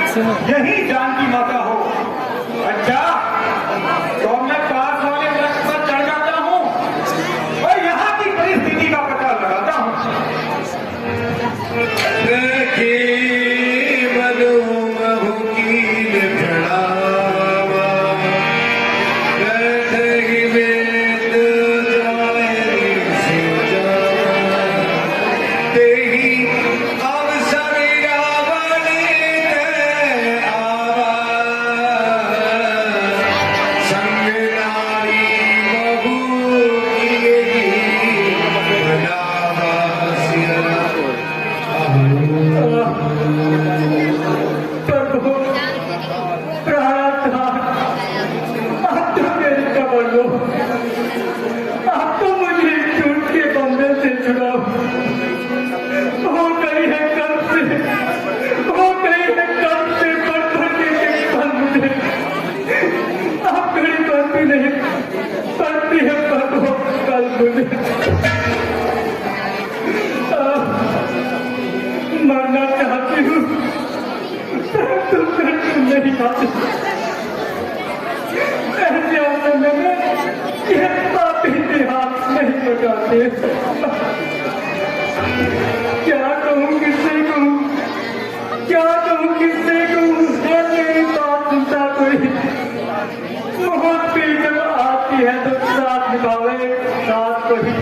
यही जानकी माता हो। अच्छा, तो मैं पास वाले वृक्ष पर चढ़ जाता हूँ और यहाँ की परिस्थिति का पता लगाता हूँ। मरना चाहती हूँ, नहीं पाती। ऐसे अवसर में यह पापी के हाथ नहीं बचाते। क्या कहूँ किससे कहूँ, क्या कहूँ किससे कहूँ, मेरी बात सुनता कोई। बहुत पीड़ जब आती है तो साथ निभावे साथ कोई।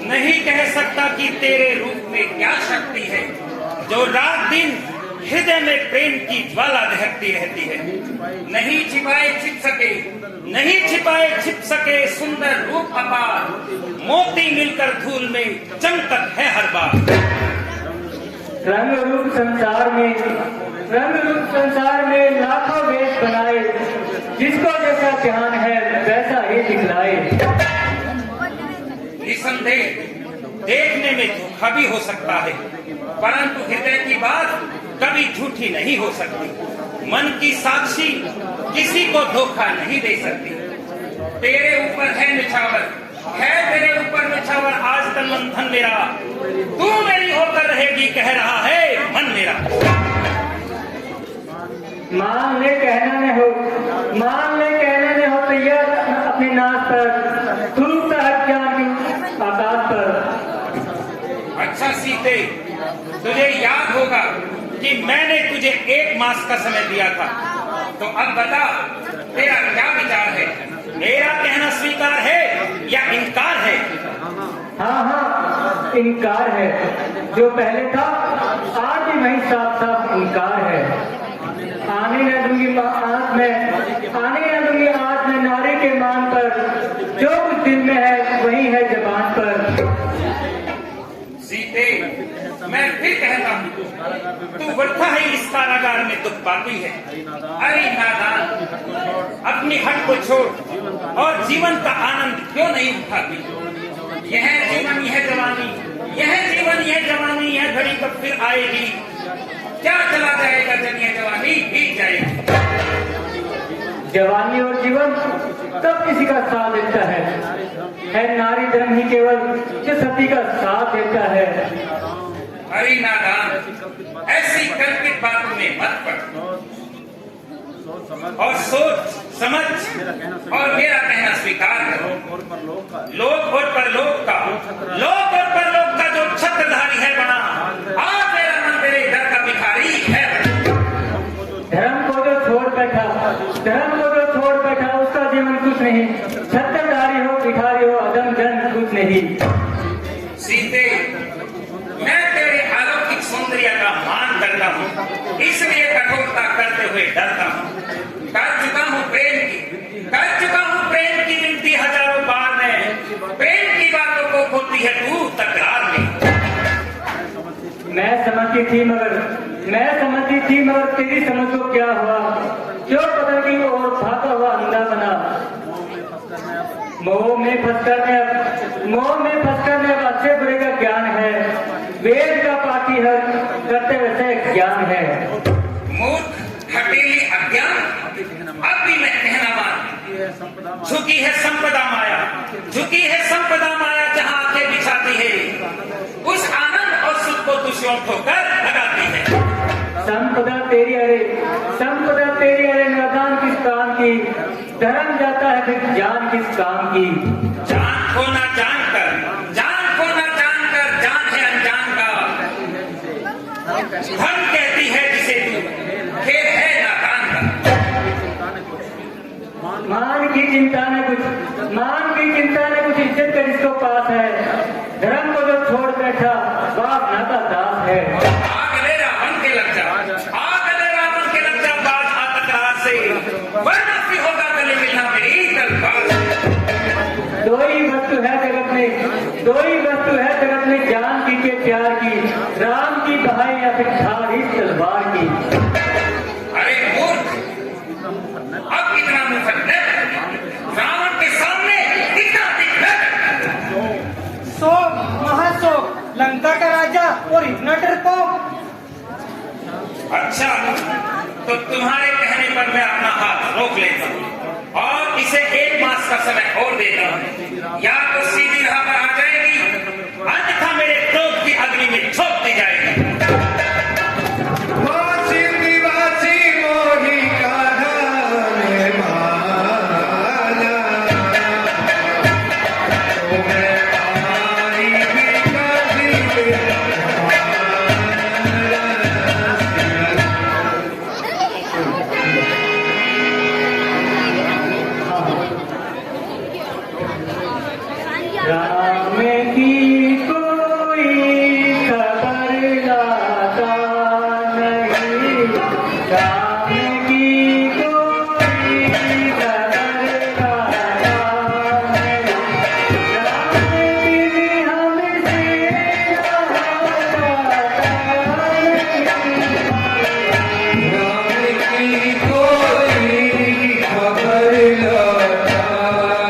नहीं कह सकता कि तेरे रूप में क्या शक्ति है जो रात दिन हृदय में प्रेम की ज्वाला दहकती रहती है। नहीं छिपाए छिप सके, नहीं छिपाए छिप सके सुंदर रूप अपार, मोती मिलकर धूल में चमकत है हर बार। रंग रूप संसार में, रंग रूप संसार में लाखों वेश बनाए, जिसको जैसा ध्यान है वैसा ही दिखलाए। निसंदेह देखने में धोखा भी हो सकता है, परंतु हृदय की बात कभी झूठी नहीं हो सकती। मन की साक्षी किसी को धोखा नहीं दे सकती। तेरे ऊपर है निछावर, है तेरे ऊपर निछावर आज तक मंथन मेरा, तू मेरी होकर रहेगी कह रहा है मन मेरा। मान ले कहना न हो, मान ले कहना न हो तैयार अपने नाश पर, धूप हट जाऊं आकाश पर। अच्छा सीते, तुझे याद होगा कि मैंने तुझे 1 मास का समय दिया था, तो अब बता तेरा क्या विचार है? मेरा कहना स्वीकार है या इनकार है? हाँ हाँ इनकार है, जो पहले था आज भी वही साफ साफ इनकार है। आने न दूंगी आंख में, आने न दूंगी आंख में नारी के मान पर, जो कुछ दिल में है वही है जबान पर। सीते, मैं फिर कहता हूँ तू वृथा ही इस कारागार में दुख पाती है। अरे नादान, अपनी हट को छोड़ और जीवन का आनंद क्यों नहीं उठाती? यह जीवन यह जवानी, यह जीवन यह जवानी, यह घड़ी कब फिर आएगी? क्या चला जाएगा जब यह जवानी बीत जाएगी? जवानी और जीवन कब किसी का साथ देता है नारी धर्म ही केवल जो सती का साथ देता है। अरे नादान, ऐसी कल्पित बातों में मत पड़ और सोच समझ और मेरा कहना स्वीकार करो। लोक और परलोक का, लोक और परलोक का जो छत्रधारी है बना, आज मेरा मन तेरे दर का भिखारी है। धर्म को जो छोड़ बैठा, धर्म को जो छोड़ बैठा उसका जीवन कुछ नहीं, छत्रधारी हो भिखारी हो अदम जन कुछ नहीं। सीते, मैं तेरे अलौकिक सौंदर्य का मान करता हूँ, इसलिए कठोरता करते हुए डरता हूँ। कर चुका हूँ प्रेम की, कर चुका हूँ प्रेम की गिनती हजारों बार में, प्रेम की बातों को खोती है तू तकरार में। मैं समझती थी मगर तेरी समझ को क्या हुआ, जो पता की और भागा हुआ अंधा बना। मोह में फंसकर में अच्छे बुरे का ज्ञान है, वेद का पाठी हर करते वैसे ज्ञान है। मूर्ख हटेली अज्ञान झुकी है संपदा माया, झुकी है संपदा माया, जहां आंखें बिछाती है उस आनंद और सुख को तू श्योर होकर लगाती है। संपदा तेरी अरे नादान किस काम की, धर्म जाता है फिर जान किस काम की। जान को ना जानकर, जान को ना जानकर, जान है अनजान का, धर्म कहती है जिसे तू, खेल है नादान का। मान की चिंता न कुछ इज्जत कर जिसको पास है, धर्म को जो छोड़ बैठा बाप नाता दास है। आगले रावण के लग जा, आगले रावण के लग जा, बाज आ तकरार से, वरना फिर होगा गले मिलना मेरी तलवार। दो ही वस्तु है जगत में, जान की के प्यार की, राम की बहाई या फिर धारी तलवार की। अरे मूर्ख, अब कितना मुफद्दल, रावण के सामने कितना दिक्कत। महाशोक, लंका का राजा और इतना डरपोक। अच्छा, तो तुम्हारे कहने पर मैं अपना हाथ रोक लेता हूँ और इसे 1 मास का समय और देता हूँ, या तो सीधी राह पर आ जाएगी, अन्यथा मेरे क्रोध की अग्नि में झोंक दी जाएगी। राम की कोई खबर लाता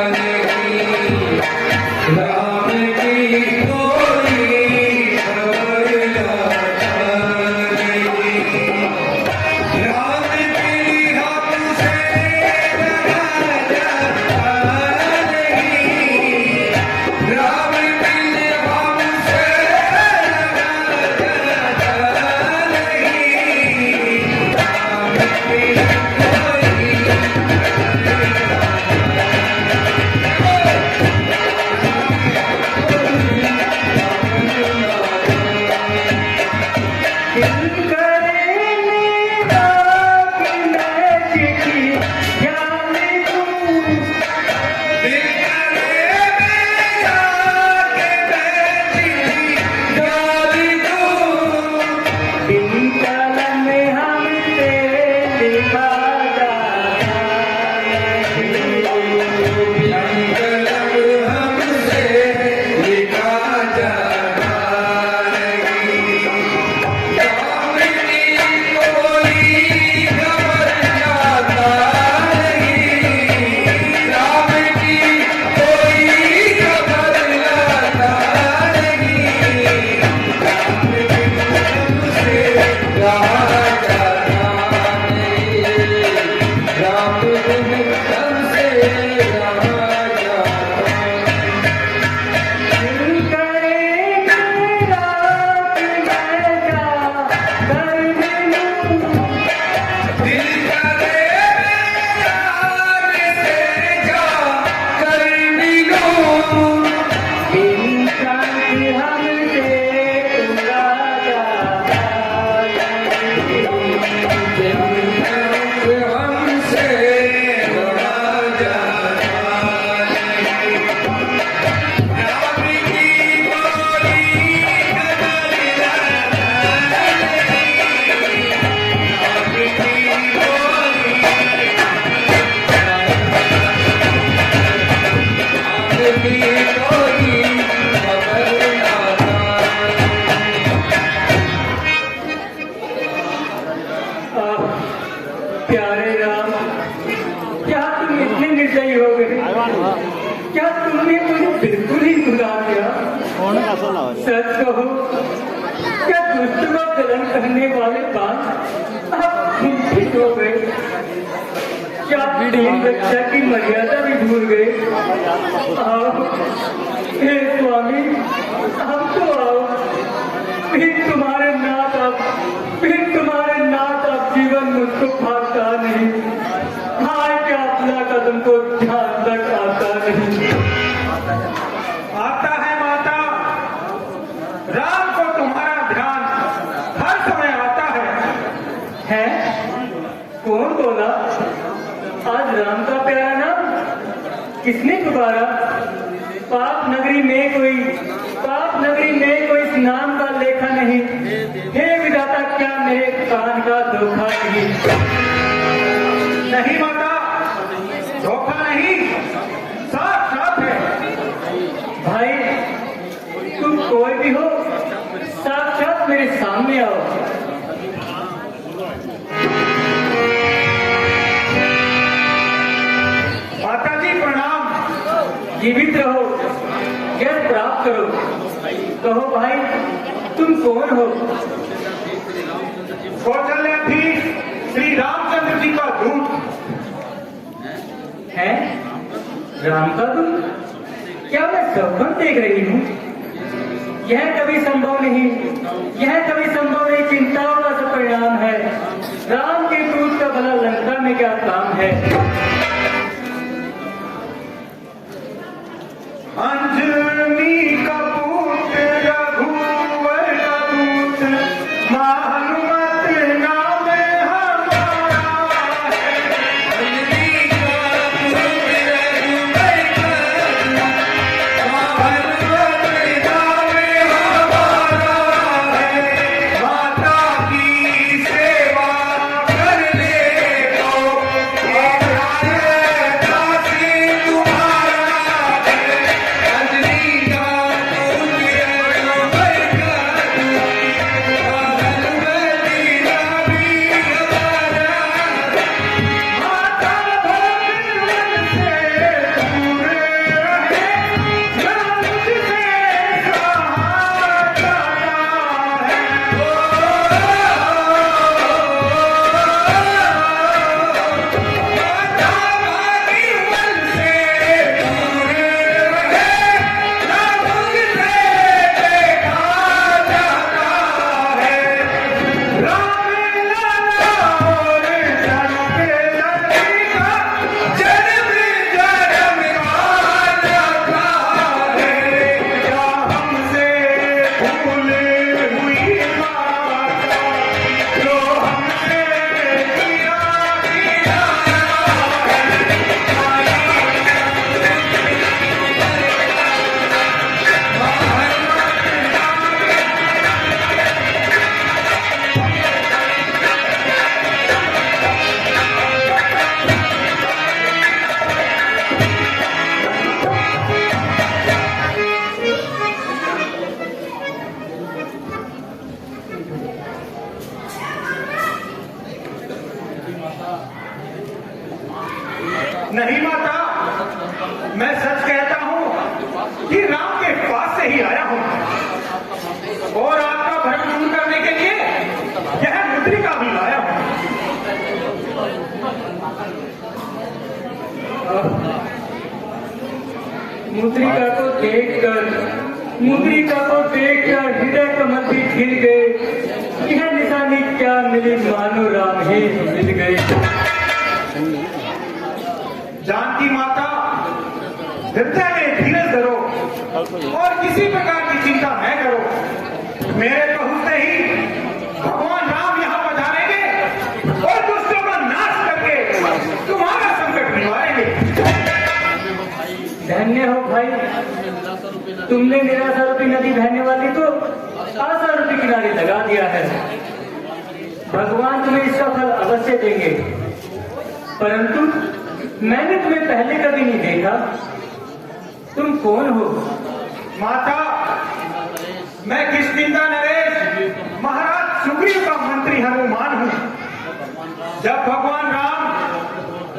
नहीं, राम की कोई खबर लाता नहीं, राम भी हमसे जाता नहीं। राम की कोई खबर लाता नहीं, राम की कोई खबर लाता नहीं, राम की हमसे जाता नहीं, राम की हमसे जाता प्यारे राम, क्या तुम इतने निर्दयी हो गए? क्या तुमने मुझे बिल्कुल ही भुला दिया? सच कहो, क्या दुष्ट को जलन करने वाले बात अब तुम ठीक हो गए? क्या तीन रक्षा की मर्यादा भी भूल गए? आओ हे स्वामी, हम तो आओ, फिर तुम्हारे नाथ अब जीवन मुझको भागता नहीं। हाय क्या अपना कदम को ध्यान तक आता नहीं। आता है माता, राम को तुम्हारा ध्यान हर समय आता है। कौन बोला? आज राम का प्यारा नाम किसने पुकारा? पाप नगरी में कोई इस नाम का लेखा नहीं। हे विधाता, क्या मेरे कान का धोखा नहीं? नहीं माता, धोखा नहीं, साफ है। भाई तुम कोई भी हो, साक्षात मेरे सामने आओ। माता जी प्रणाम। जीवित रहो, यश प्राप्त करो। कहो भाई, तुम कौन हो? कौशल्याधीश श्री रामचंद्र जी का दूत है। राम का दूत? क्या मैं स्वप्न देख रही हूँ? यह कभी संभव नहीं, चिंताओं का सब परिणाम है। राम के दूत का भला लंका में क्या काम है? अंजनी का पुत्र रघुवर का दूत, मां हनुमत नाम हमारा है। अंजनी का पुत्र रघुवर का मां हनुमत नाम हमारा है। माता की सेवा करने को ये प्राण दासी तुम्हारा है। अंजनी का पुत्र रघुवर का हनुमति नामी हमारा। माता भगवान से दूर रहे, राम से सहारा है। नहीं माता, मैं सच कहता हूँ कि राम के पास से ही आया हूँ और आपका भ्रम दूर करने के लिए यह मुद्रिका भी लाया हूँ। मुद्रिका को देखकर हृदय कमल भी खिल गए। यह निशानी क्या मिली, मानो राम ही मिल गए। जानकी माता, हृदय में धीरज धरो और किसी प्रकार की चिंता न करो। मेरे पहुंचते ही भगवान राम यहाँ पधारेंगे और दुष्टों का नाश करके तुम्हारा संकट निवारेंगे। धन्य हो भाई, तुमने निराशा रूपी नदी बहने वाली को आशा रूपी किनारे लगा दिया है। भगवान तुम्हें इसका फल अवश्य देंगे, परंतु मैंने तुम्हें पहले कभी नहीं देखा। तुम कौन हो? माता, मैं किष्किंधा नरेश महाराज सुग्रीव का मंत्री हनुमान हूँ। जब भगवान राम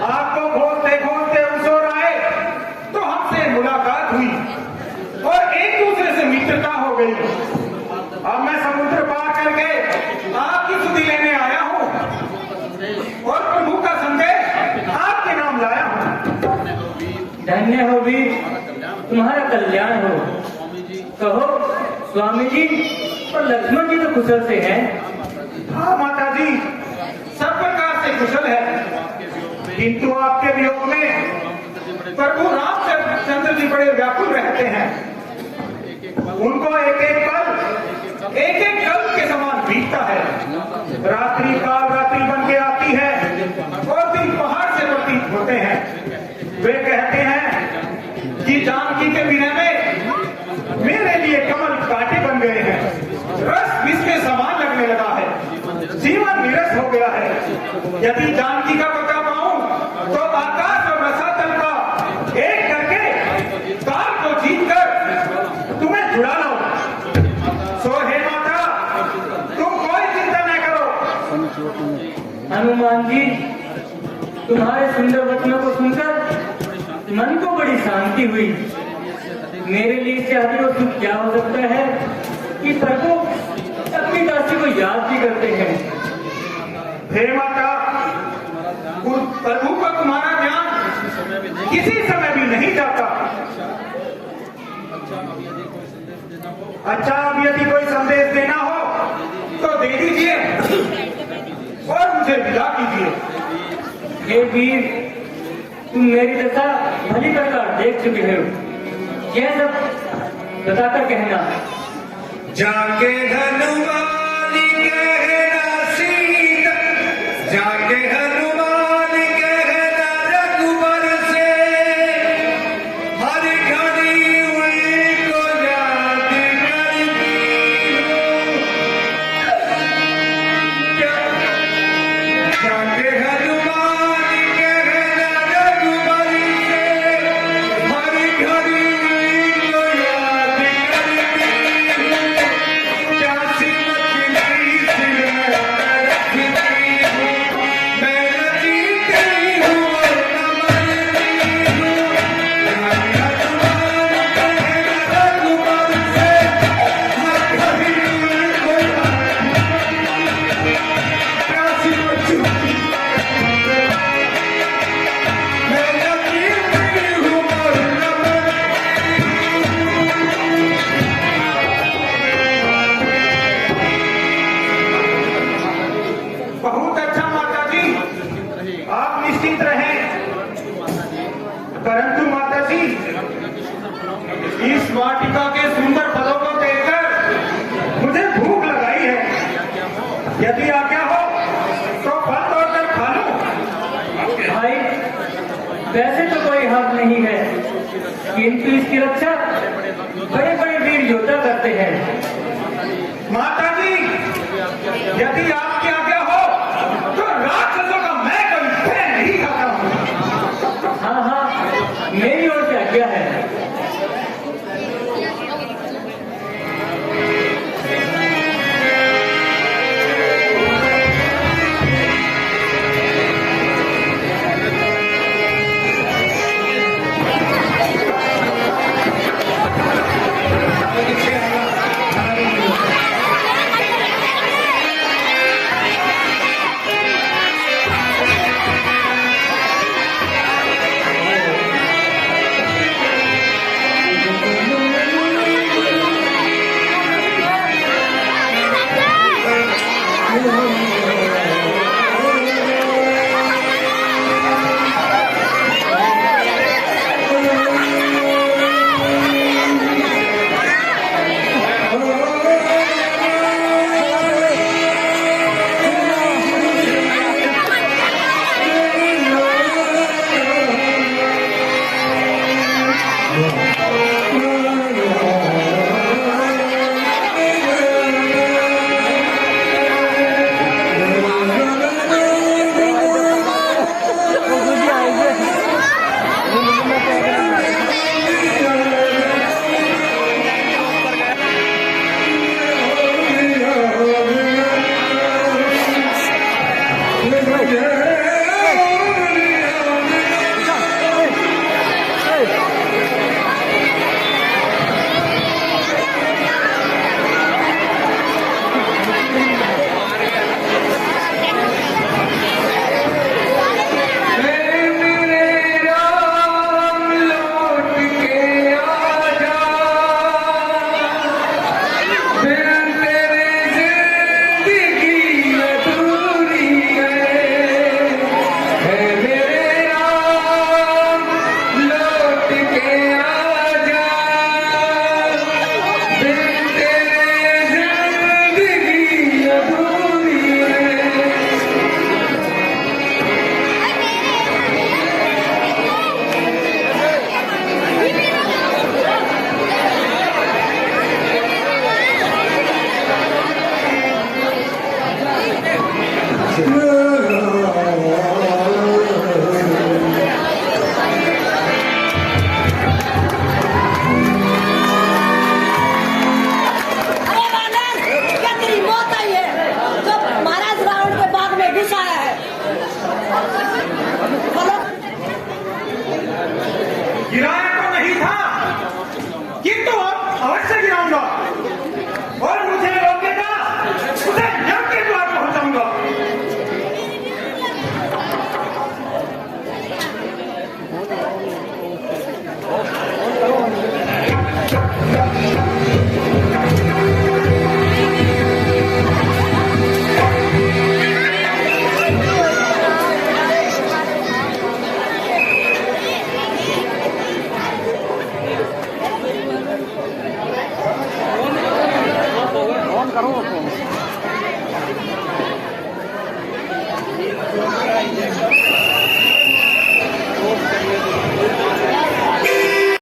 आपको खोजते खोजते उस ओर आए तो हमसे मुलाकात हुई और एक दूसरे से मित्रता हो गई। अब मैं समुद्र पार करके आपकी स्तुति लेने आया हूँ और प्रभु का संदेश आप धन्य हो वीर, तुम्हारा कल्याण हो। कहो स्वामी जी और लक्ष्मण जी तो कुशल से हैं। हाँ माता जी, सब प्रकार से कुशल है, किंतु आपके वियोग में प्रभु रामचंद्र जी बड़े व्याकुल रहते हैं। उनको एक एक कल के समान बीतता है। रात्रि काल रात्रि बन के आती है और दिन पहाड़ से प्रतीत होते हैं। वे कहते हैं कि जानकी के विनय में मेरे लिए कमल कांटे बन गए हैं, रस इसके समान लगने लगा है, जीवन निरस हो गया है। यदि जानकी का पता पाऊं तो आकाश और रसातल का एक करके काल को जीतकर तुम्हें जुड़ा लाऊं। सो हे माता, तुम कोई चिंता न करो। हनुमान जी, तुम्हारे सुंदर वचनों को सुनकर मन को बड़ी शांति हुई। मेरे लिए इससे अधिक और सुख क्या हो सकता है कि प्रभु अपनी दासी को याद भी करते हैं। हे माता, प्रभु का तुम्हारा ध्यान किसी समय भी नहीं जाता। अच्छा, अब यदि कोई संदेश देना हो तो दे दीजिए और मुझे विदा कीजिए। हे वीर, तुम मेरी दशा भली प्रकार देख चुके हो। यह सब बताकर कहना। जाके हनुमान कहना सीता, जाके हनुमान कहना रघुबर से, हर घड़ी उनको याद करती हूँ। जाके हनुमान कहना रघुबर से, हर घड़ी उनको याद करती हूँ। प्यासी मछली सिर में रखती हूँ, मैं न जीती हूँ और न मरती हूँ। जाके हनुमान कहना रघुबर से, हर घड़ी उनको प्यासी मछली मैं न जीती हूँ और न बहुत अच्छा माता जी, आप निश्चिंत रहें। परंतु माता जी, इस वाटिका के सुंदर फलों को देखकर मुझे भूख लगाई है। यदि आज्ञा हो तो फल तोड़कर खा लूं। भाई, वैसे तो कोई हक नहीं है, किंतु इसकी रक्षा बड़े बड़े वीर योद्धा करते हैं। माता जी, यदि आपकी आज्ञा हो तो राक्षसों का मैं कभी भय नहीं खाता हूं। हाँ हाँ, मेरी ओर से आज्ञा है। गिराए